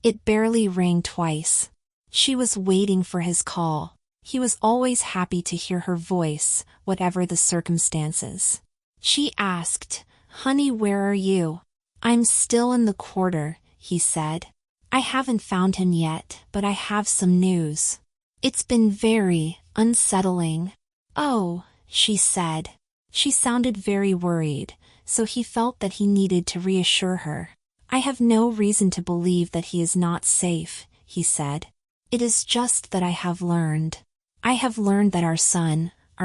It barely rang twice. She was waiting for his call. He was always happy to hear her voice, whatever the circumstances. She asked, "Honey, where are you?" "I'm still in the quarter," he said. "I haven't found him yet, but I have some news. It's been very unsettling." "Oh," she said. She sounded very worried, so he felt that he needed to reassure her. "I have no reason to believe that he is not safe," he said. "It is just that I have learned that our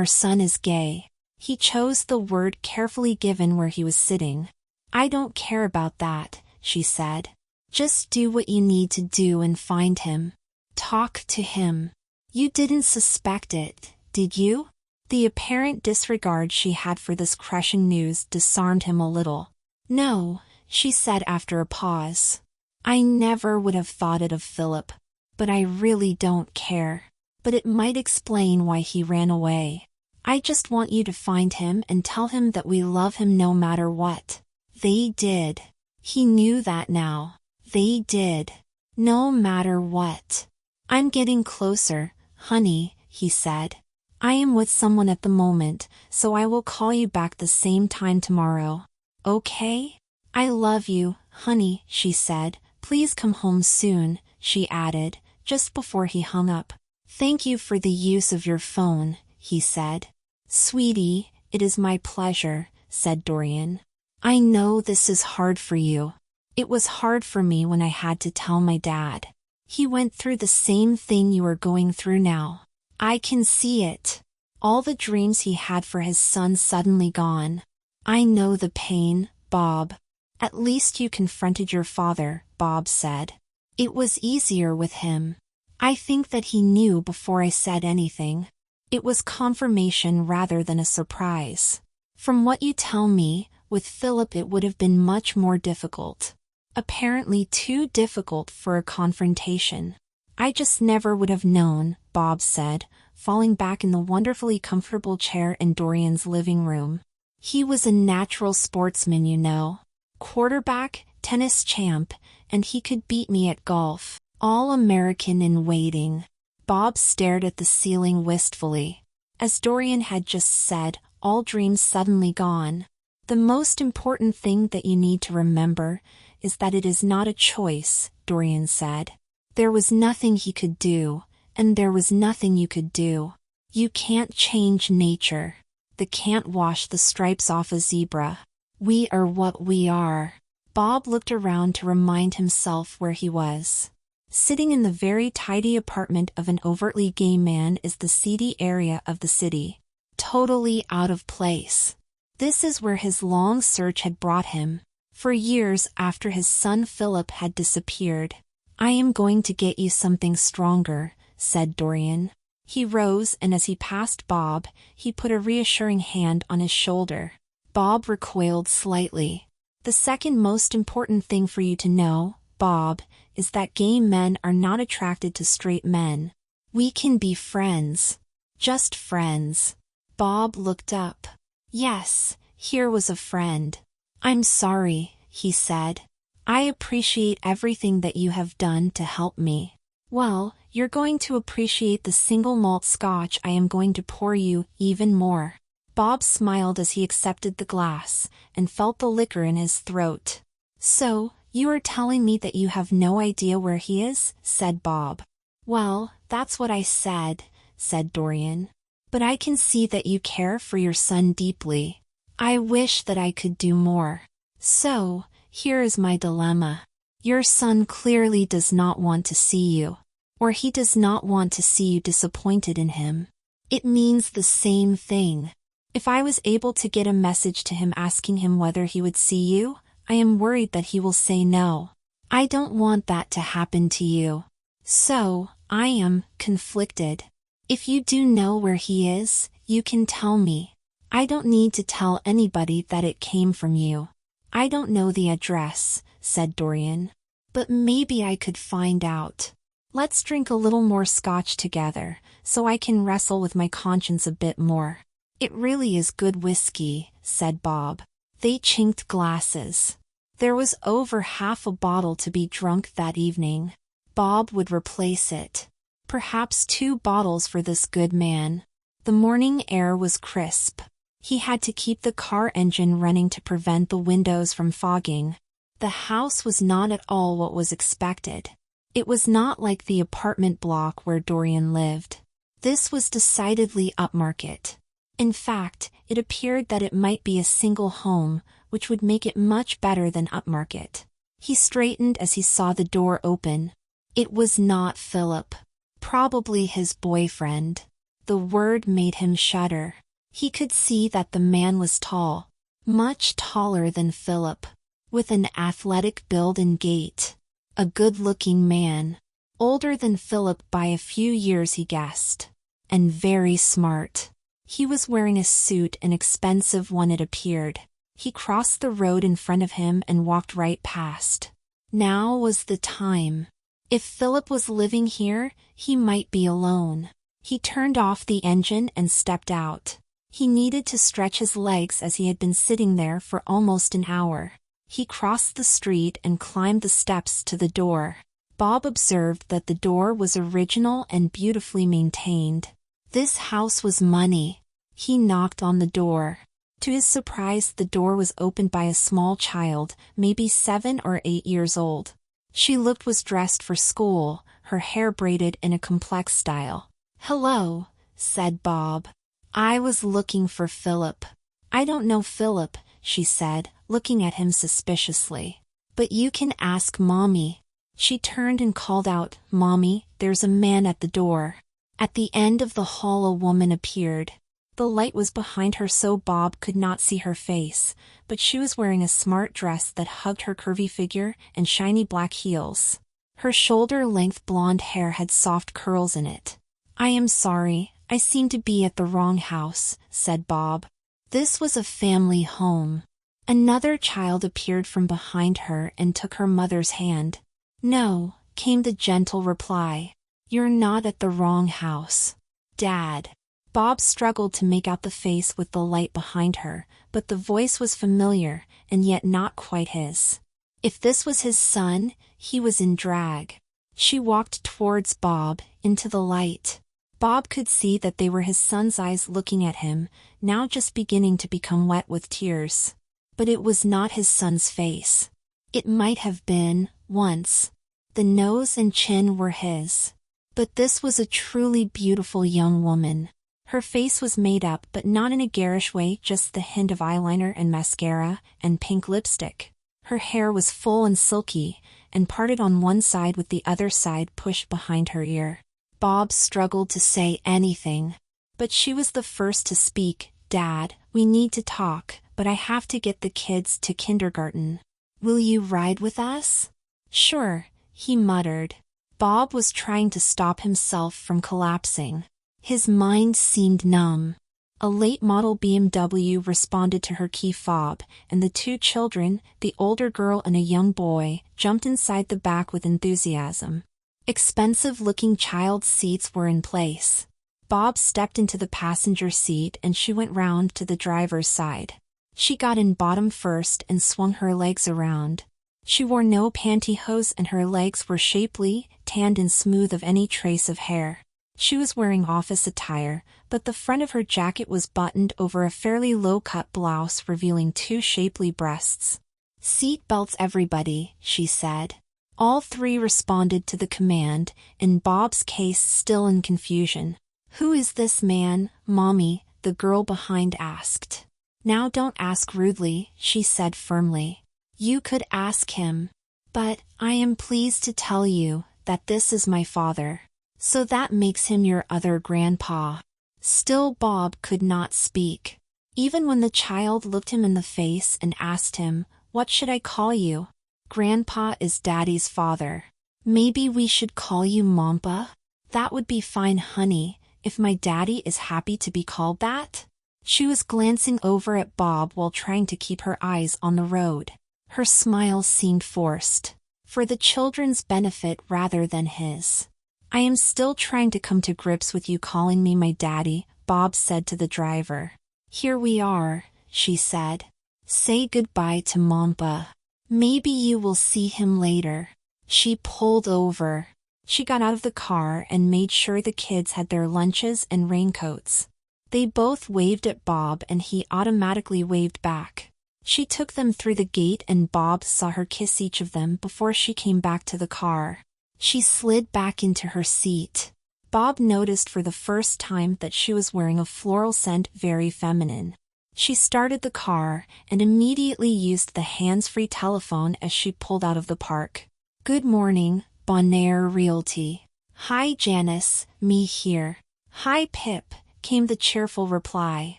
son is gay." He chose the word carefully given where he was sitting. "I don't care about that," she said. "Just do what you need to do and find him. Talk to him. You didn't suspect it, did you?" The apparent disregard she had for this crushing news disarmed him a little. "No," she said after a pause. "I never would have thought it of Philip. But I really don't care. But it might explain why he ran away. I just want you to find him and tell him that we love him no matter what." They did. He knew that now. They did. No matter what. "I'm getting closer, honey," he said. "I am with someone at the moment, so I will call you back the same time tomorrow. Okay? I love you, honey," she said. "Please come home soon," she added, just before he hung up. "Thank you for the use of your phone," he said. "Sweetie, it is my pleasure," said Dorian. "I know this is hard for you. It was hard for me when I had to tell my dad. He went through the same thing you are going through now. I can see it. All the dreams he had for his son suddenly gone. I know the pain, Bob." "At least you confronted your father," Bob said. "It was easier with him. I think that he knew before I said anything. It was confirmation rather than a surprise. From what you tell me, with Philip it would have been much more difficult. Apparently too difficult for a confrontation." "I just never would have known," Bob said, falling back in the wonderfully comfortable chair in Dorian's living room. "He was a natural sportsman, you know. Quarterback, tennis champ, and he could beat me at golf. All-American in waiting." Bob stared at the ceiling wistfully. As Dorian had just said, all dreams suddenly gone. "The most important thing that you need to remember is that it is not a choice," Dorian said. "There was nothing he could do, and there was nothing you could do. You can't change nature. They can't wash the stripes off a zebra. We are what we are." Bob looked around to remind himself where he was. Sitting in the very tidy apartment of an overtly gay man is the seedy area of the city. Totally out of place. This is where his long search had brought him. For years after his son Philip had disappeared. "I am going to get you something stronger," said Dorian. He rose, and as he passed Bob, he put a reassuring hand on his shoulder. Bob recoiled slightly. "The second most important thing for you to know, Bob, is that gay men are not attracted to straight men. We can be friends. Just friends." Bob looked up. Yes, here was a friend. "I'm sorry," he said. "I appreciate everything that you have done to help me." "Well, you're going to appreciate the single malt scotch I am going to pour you even more." Bob smiled as he accepted the glass, and felt the liquor in his throat. "So, you are telling me that you have no idea where he is?" said Bob. "Well, that's what I said," said Dorian. "But I can see that you care for your son deeply. I wish that I could do more. So, here is my dilemma. Your son clearly does not want to see you. Or he does not want to see you disappointed in him. It means the same thing. If I was able to get a message to him asking him whether he would see you, I am worried that he will say no. I don't want that to happen to you. So, I am conflicted. If you do know where he is, you can tell me. I don't need to tell anybody that it came from you." "I don't know the address," said Dorian. "But maybe I could find out. Let's drink a little more scotch together, so I can wrestle with my conscience a bit more." "It really is good whiskey," said Bob. They chinked glasses. There was over half a bottle to be drunk that evening. Bob would replace it. Perhaps 2 bottles for this good man. The morning air was crisp. He had to keep the car engine running to prevent the windows from fogging. The house was not at all what was expected. It was not like the apartment block where Dorian lived. This was decidedly upmarket. In fact, it appeared that it might be a single home, which would make it much better than upmarket. He straightened as he saw the door open. It was not Philip. Probably his boyfriend. The word made him shudder. He could see that the man was tall, much taller than Philip, with an athletic build and gait. A good-looking man. Older than Philip by a few years, he guessed. And very smart. He was wearing a suit, an expensive one it appeared. He crossed the road in front of him and walked right past. Now was the time. If Philip was living here, he might be alone. He turned off the engine and stepped out. He needed to stretch his legs as he had been sitting there for almost an hour. He crossed the street and climbed the steps to the door. Bob observed that the door was original and beautifully maintained. This house was money. He knocked on the door. To his surprise, the door was opened by a small child, maybe 7 or 8 years old. She was dressed for school, her hair braided in a complex style. "Hello," said Bob. "I was looking for Philip." "I don't know Philip," she said, looking at him suspiciously. "But you can ask Mommy." She turned and called out, "Mommy, there's a man at the door." At the end of the hall a woman appeared. The light was behind her so Bob could not see her face, but she was wearing a smart dress that hugged her curvy figure and shiny black heels. Her shoulder-length blonde hair had soft curls in it. "I am sorry, I seem to be at the wrong house," said Bob. This was a family home. Another child appeared from behind her and took her mother's hand. "No," came the gentle reply. "You're not at the wrong house. Dad." Bob struggled to make out the face with the light behind her, but the voice was familiar, and yet not quite his. If this was his son, he was in drag. She walked towards Bob, into the light. Bob could see that they were his son's eyes looking at him, now just beginning to become wet with tears. But it was not his son's face. It might have been, once. The nose and chin were his. But this was a truly beautiful young woman. Her face was made up, but not in a garish way, just the hint of eyeliner and mascara and pink lipstick. Her hair was full and silky, and parted on one side with the other side pushed behind her ear. Bob struggled to say anything. But she was the first to speak. "Dad, we need to talk, but I have to get the kids to kindergarten. Will you ride with us?" "Sure," he muttered. Bob was trying to stop himself from collapsing. His mind seemed numb. A late-model BMW responded to her key fob, and the 2 children, the older girl and a young boy, jumped inside the back with enthusiasm. Expensive-looking child seats were in place. Bob stepped into the passenger seat and she went round to the driver's side. She got in bottom first and swung her legs around. She wore no pantyhose and her legs were shapely, tanned and smooth of any trace of hair. She was wearing office attire, but the front of her jacket was buttoned over a fairly low-cut blouse revealing 2 shapely breasts. "Seat belts everybody," she said. All 3 responded to the command, in Bob's case still in confusion. "Who is this man, Mommy?" the girl behind asked. "Now don't ask rudely," she said firmly. "You could ask him. But, I am pleased to tell you, that this is my father. So that makes him your other grandpa." Still Bob could not speak. Even when the child looked him in the face and asked him, "What should I call you?" "Grandpa is Daddy's father." "Maybe we should call you Mompa?" "That would be fine, honey, if my daddy is happy to be called that." She was glancing over at Bob while trying to keep her eyes on the road. Her smile seemed forced. For the children's benefit rather than his. "I am still trying to come to grips with you calling me my daddy," Bob said to the driver. "Here we are," she said. "Say goodbye to Mompa." Maybe you will see him later. She pulled over. She got out of the car and made sure the kids had their lunches and raincoats. They both waved at Bob and he automatically waved back. She took them through the gate and Bob saw her kiss each of them before she came back to the car. She slid back into her seat. Bob noticed for the first time that she was wearing a floral scent, very feminine. She started the car and immediately used the hands-free telephone as she pulled out of the park. "Good morning, Bonaire Realty." "Hi Janice, me here." "Hi Pip," came the cheerful reply.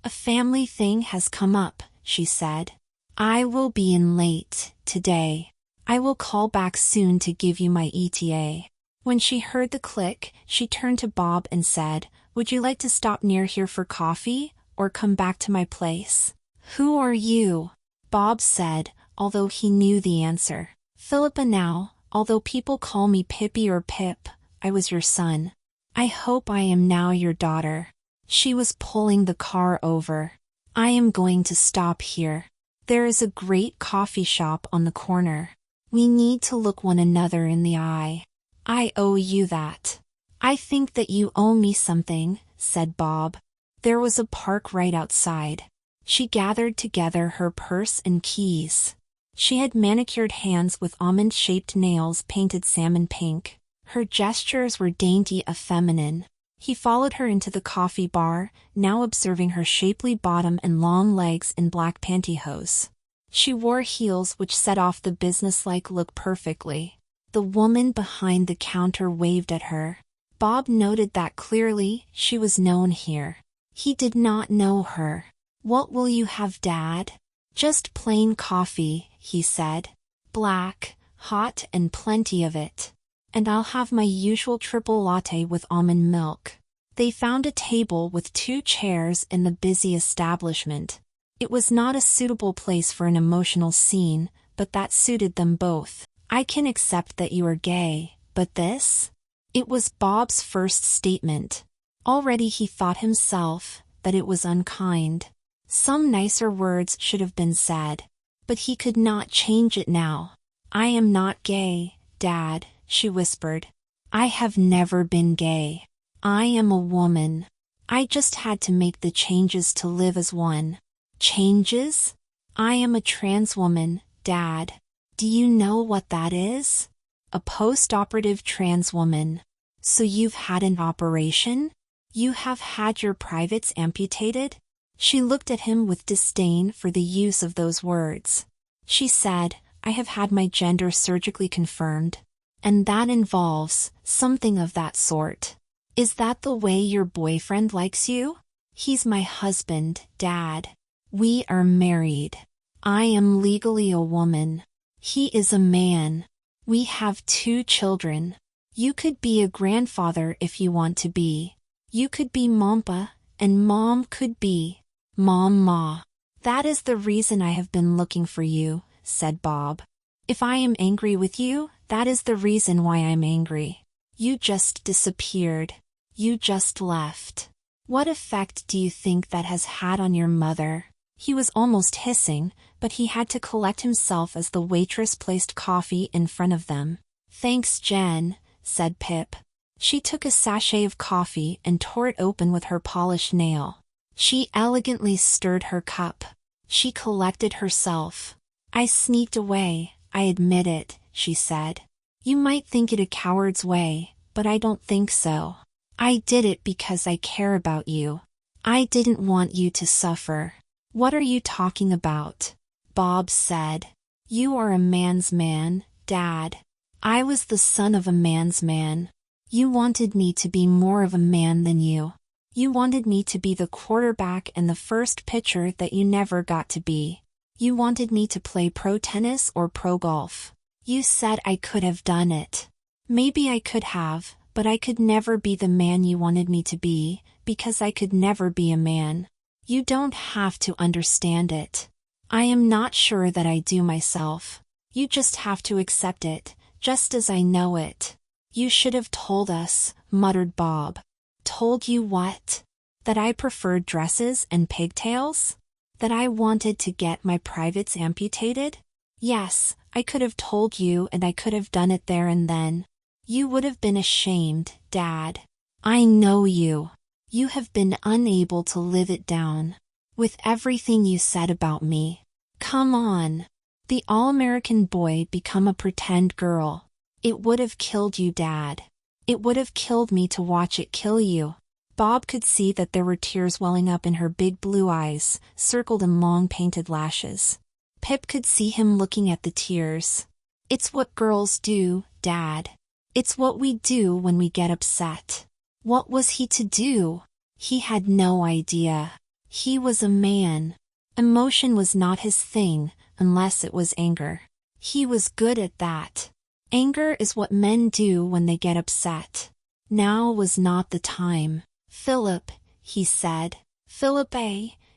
"A family thing has come up," she said. "I will be in late today. I will call back soon to give you my ETA." When she heard the click, she turned to Bob and said, "Would you like to stop near here for coffee, or come back to my place?" "Who are you?" Bob said, although he knew the answer. "Philippa now, although people call me Pippi or Pip. I was your son. I hope I am now your daughter." She was pulling the car over. "I am going to stop here. There is a great coffee shop on the corner. We need to look one another in the eye. I owe you that." "I think that you owe me something," said Bob. There was a park right outside. She gathered together her purse and keys. She had manicured hands with almond-shaped nails painted salmon pink. Her gestures were dainty and feminine. He followed her into the coffee bar, now observing her shapely bottom and long legs in black pantyhose. She wore heels which set off the businesslike look perfectly. The woman behind the counter waved at her. Bob noted that clearly she was known here. He did not know her. "What will you have, Dad?" "Just plain coffee," he said. "Black, hot and plenty of it. And I'll have my usual triple latte with almond milk." They found a table with 2 chairs in the busy establishment. It was not a suitable place for an emotional scene, but that suited them both. "I can accept that you are gay, but this?" It was Bob's first statement. Already he thought himself that it was unkind. Some nicer words should have been said. But he could not change it now. "I am not gay, Dad," she whispered. "I have never been gay. I am a woman. I just had to make the changes to live as one." "Changes?" "I am a trans woman, Dad. Do you know what that is?" "A post-operative trans woman." "So you've had an operation? You have had your privates amputated?" She looked at him with disdain for the use of those words. She said, "I have had my gender surgically confirmed. And that involves something of that sort." "Is that the way your boyfriend likes you?" "He's my husband, Dad. We are married. I am legally a woman. He is a man. We have 2 children. You could be a grandfather if you want to be. You could be Mompa, and Mom could be Mom-Ma." "That is the reason I have been looking for you," said Bob. "If I am angry with you, that is the reason why I'm angry. You just disappeared. You just left. What effect do you think that has had on your mother?" He was almost hissing, but he had to collect himself as the waitress placed coffee in front of them. "Thanks, Jen," said Pip. She took a sachet of coffee and tore it open with her polished nail. She elegantly stirred her cup. She collected herself. "I sneaked away, I admit it," she said. "You might think it a coward's way, but I don't think so. I did it because I care about you. I didn't want you to suffer." "What are you talking about?" Bob said. "You are a man's man, Dad. I was the son of a man's man. You wanted me to be more of a man than you. You wanted me to be the quarterback and the first pitcher that you never got to be. You wanted me to play pro tennis or pro golf. You said I could have done it. Maybe I could have, but I could never be the man you wanted me to be, because I could never be a man. You don't have to understand it. I am not sure that I do myself. You just have to accept it, just as I know it." "You should have told us," muttered Bob. "Told you what?" "That I preferred dresses and pigtails? That I wanted to get my privates amputated?" Yes, I could have told you and I could have done it there and then. You would have been ashamed, Dad. I know you. You have been unable to live it down. With everything you said about me. Come on. The all-American boy become a pretend girl. It would have killed you, Dad. It would have killed me to watch it kill you. Bob could see that there were tears welling up in her big blue eyes, circled in long painted lashes. Pip could see him looking at the tears. It's what girls do, Dad. It's what we do when we get upset. What was he to do? He had no idea. He was a man. Emotion was not his thing, unless it was anger. He was good at that. Anger is what men do when they get upset. Now was not the time. Philip, he said. Philip,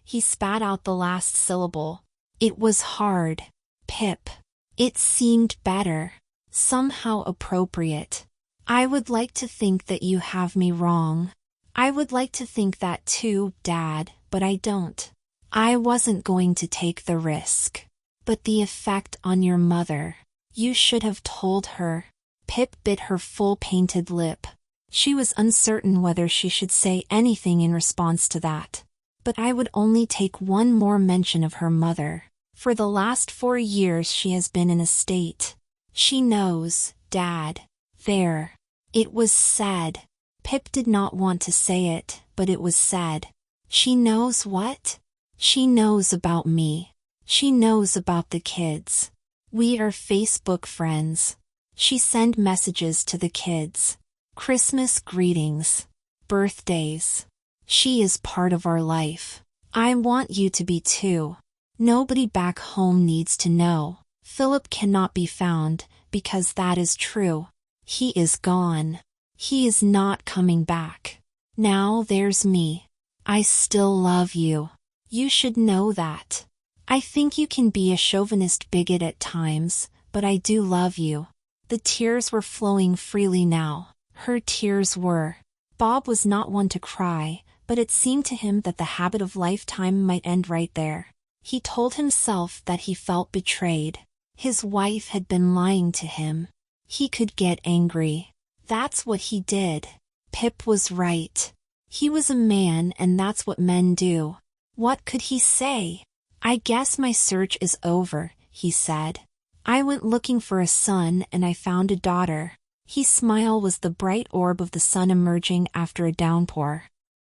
he spat out the last syllable. It was hard. Pip. It seemed better. Somehow appropriate. I would like to think that you have me wrong. I would like to think that too, Dad, but I don't. I wasn't going to take the risk. But the effect on your mother. You should have told her. Pip bit her full painted lip. She was uncertain whether she should say anything in response to that. But I would only take one more mention of her mother. For the last 4 years she has been in a state. She knows, Dad. There. It was said. Pip did not want to say it, but it was said. She knows what? She knows about me. She knows about the kids. We are Facebook friends. She sent messages to the kids. Christmas greetings. Birthdays. She is part of our life. I want you to be too. Nobody back home needs to know. Philip cannot be found, because that is true. He is gone. He is not coming back. Now there's me. I still love you. You should know that. I think you can be a chauvinist bigot at times, but I do love you. The tears were flowing freely now. Her tears were. Bob was not one to cry, but it seemed to him that the habit of lifetime might end right there. He told himself that he felt betrayed. His wife had been lying to him. He could get angry. That's what he did. Pip was right. He was a man and that's what men do. What could he say? I guess my search is over, he said. I went looking for a son and I found a daughter. His smile was the bright orb of the sun emerging after a downpour.